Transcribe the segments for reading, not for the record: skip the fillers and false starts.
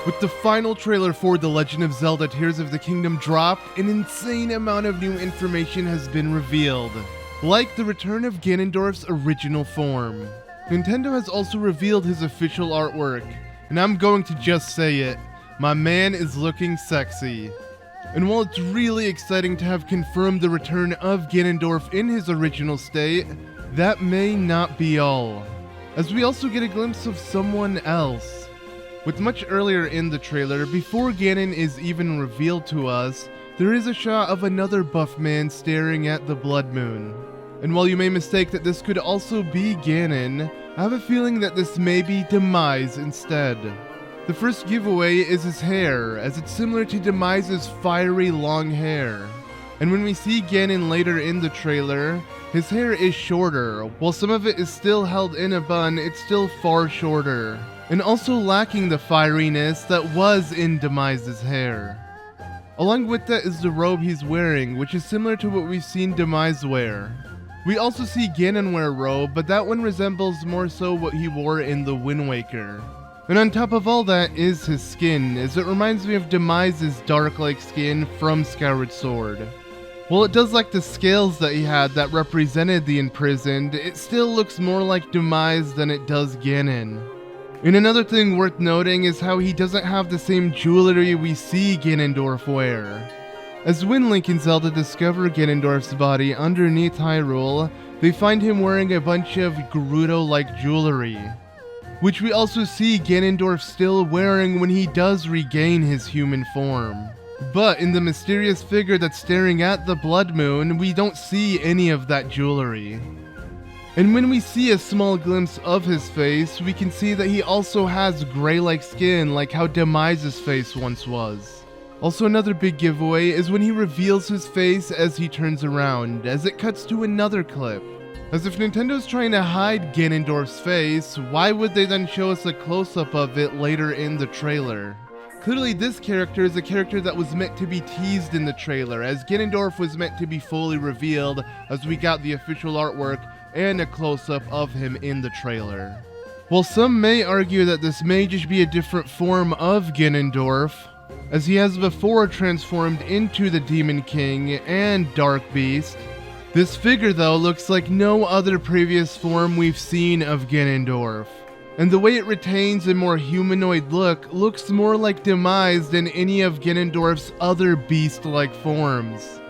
With the final trailer for The Legend of Zelda Tears of the Kingdom dropped, an insane amount of new information has been revealed, like the return of Ganondorf's original form. Nintendo has also revealed his official artwork, and I'm going to just say it, my man is looking sexy. And while it's really exciting to have confirmed the return of Ganondorf in his original state, that may not be all, as we also get a glimpse of someone else. With much earlier in the trailer, before Ganon is even revealed to us, there is a shot of another buff man staring at the Blood Moon. And while you may mistake that this could also be Ganon, I have a feeling that this may be Demise instead. The first giveaway is his hair, as it's similar to Demise's fiery long hair. And when we see Ganon later in the trailer, his hair is shorter. While some of it is still held in a bun, it's still far shorter, and also lacking the fieriness that was in Demise's hair. Along with that is the robe he's wearing, which is similar to what we've seen Demise wear. We also see Ganon wear a robe, but that one resembles more so what he wore in the Wind Waker. And on top of all that is his skin, as it reminds me of Demise's dark-like skin from Skyward Sword. While it does lack the scales that he had that represented the imprisoned, it still looks more like Demise than it does Ganon. And another thing worth noting is how he doesn't have the same jewelry we see Ganondorf wear. As when Link and Zelda discover Ganondorf's body underneath Hyrule, they find him wearing a bunch of Gerudo-like jewelry, which we also see Ganondorf still wearing when he does regain his human form. But in the mysterious figure that's staring at the Blood Moon, we don't see any of that jewelry. And when we see a small glimpse of his face, we can see that he also has gray-like skin like how Demise's face once was. Also, another big giveaway is when he reveals his face as he turns around, as it cuts to another clip. As if Nintendo's trying to hide Ganondorf's face, why would they then show us a close-up of it later in the trailer? Clearly this character is a character that was meant to be teased in the trailer, as Ganondorf was meant to be fully revealed as we got the official artwork and a close-up of him in the trailer. While some may argue that this may just be a different form of Ganondorf, as he has before transformed into the Demon King and Dark Beast, this figure though looks like no other previous form we've seen of Ganondorf. And the way it retains a more humanoid look looks more like Demise than any of Ganondorf's other beast-like forms.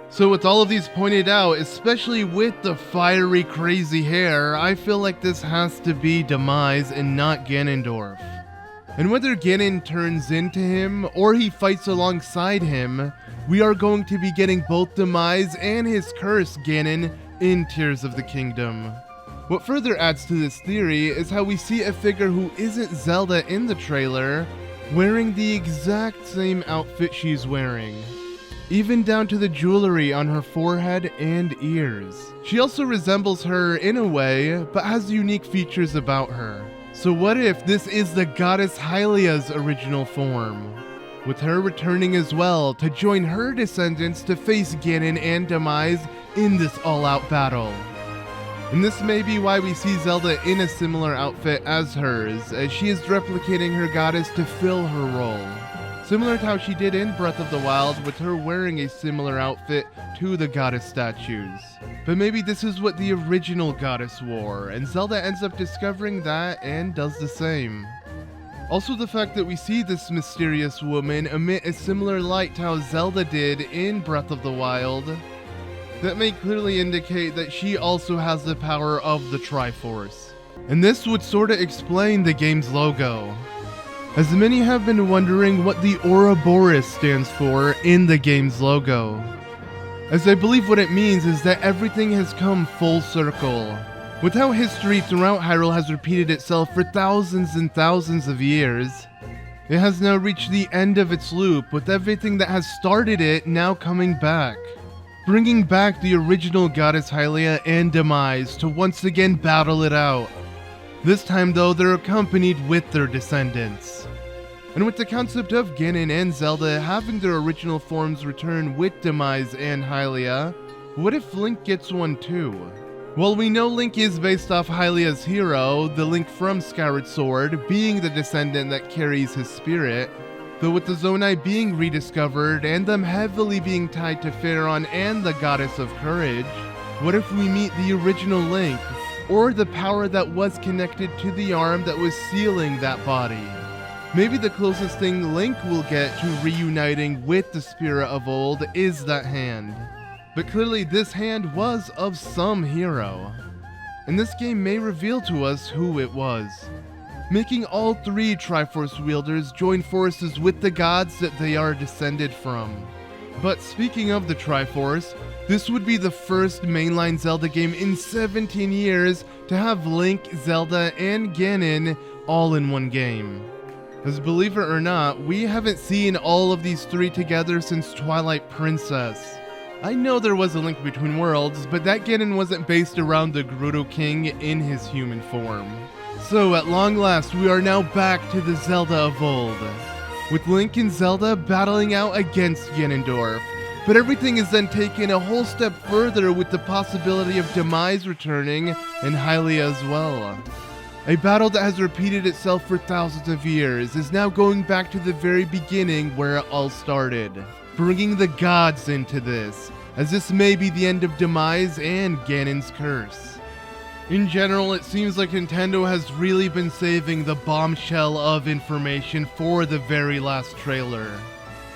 So with all of these pointed out, especially with the fiery crazy hair, I feel like this has to be Demise and not Ganondorf. And whether Ganon turns into him or he fights alongside him, we are going to be getting both Demise and his curse Ganon in Tears of the Kingdom. What further adds to this theory is how we see a figure who isn't Zelda in the trailer wearing the exact same outfit she's wearing, even down to the jewelry on her forehead and ears. She also resembles her in a way, but has unique features about her. So what if this is the goddess Hylia's original form, with her returning as well to join her descendants to face Ganon and Demise in this all-out battle? And this may be why we see Zelda in a similar outfit as hers, as she is replicating her goddess to fill her role. Similar to how she did in Breath of the Wild, with her wearing a similar outfit to the goddess statues. But maybe this is what the original goddess wore, and Zelda ends up discovering that and does the same. Also, the fact that we see this mysterious woman emit a similar light to how Zelda did in Breath of the Wild, that may clearly indicate that she also has the power of the Triforce. And this would sorta explain the game's logo, as many have been wondering what the Ouroboros stands for in the game's logo. As I believe what it means is that everything has come full circle. With how history throughout Hyrule has repeated itself for thousands and thousands of years, it has now reached the end of its loop, with everything that has started it now coming back, bringing back the original goddess Hylia and Demise to once again battle it out. This time though, they're accompanied with their descendants. And with the concept of Ganon and Zelda having their original forms return with Demise and Hylia, what if Link gets one too? While we know Link is based off Hylia's hero, the Link from Skyward Sword, being the descendant that carries his spirit, though with the Zonai being rediscovered and them heavily being tied to Pharaon and the Goddess of Courage, what if we meet the original Link, or the power that was connected to the arm that was sealing that body? Maybe the closest thing Link will get to reuniting with the spirit of old is that hand. But clearly this hand was of some hero, and this game may reveal to us who it was, making all three Triforce wielders join forces with the gods that they are descended from. But speaking of the Triforce, this would be the first mainline Zelda game in 17 years to have Link, Zelda, and Ganon all in one game. As believe it or not, we haven't seen all of these three together since Twilight Princess. I know there was a Link Between Worlds, but that Ganon wasn't based around the Gerudo King in his human form. So at long last, we are now back to the Zelda of old, with Link and Zelda battling out against Ganondorf. But everything is then taken a whole step further with the possibility of Demise returning and Hylia as well. A battle that has repeated itself for thousands of years is now going back to the very beginning where it all started, bringing the gods into this, as this may be the end of Demise and Ganon's curse. In general, it seems like Nintendo has really been saving the bombshell of information for the very last trailer.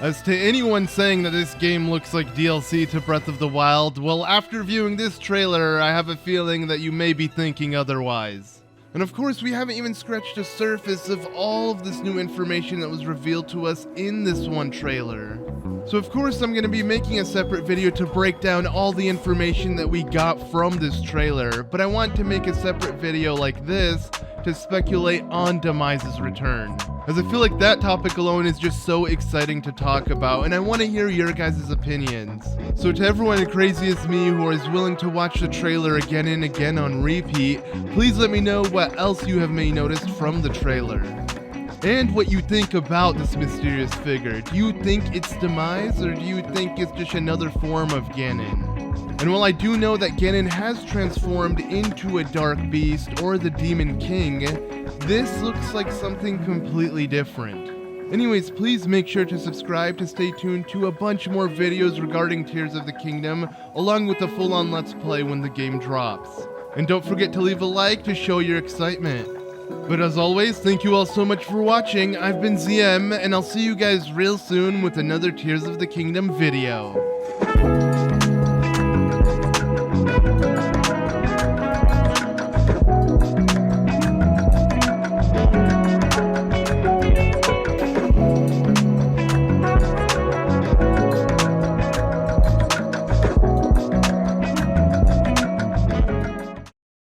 As to anyone saying that this game looks like DLC to Breath of the Wild, well, after viewing this trailer, I have a feeling that you may be thinking otherwise. And of course, we haven't even scratched the surface of all of this new information that was revealed to us in this one trailer. So of course, I'm going to be making a separate video to break down all the information that we got from this trailer, but I want to make a separate video like this to speculate on Demise's return, as I feel like that topic alone is just so exciting to talk about, and I want to hear your guys' opinions. So to everyone crazy as me who is willing to watch the trailer again and again on repeat, please let me know what else you have may noticed from the trailer, and what you think about this mysterious figure. Do you think it's Demise, or do you think it's just another form of Ganon? And while I do know that Ganon has transformed into a Dark Beast or the Demon King, this looks like something completely different. Anyways, please make sure to subscribe to stay tuned to a bunch more videos regarding Tears of the Kingdom, along with a full-on Let's Play when the game drops. And don't forget to leave a like to show your excitement. But as always, thank you all so much for watching. I've been ZM, and I'll see you guys real soon with another Tears of the Kingdom video.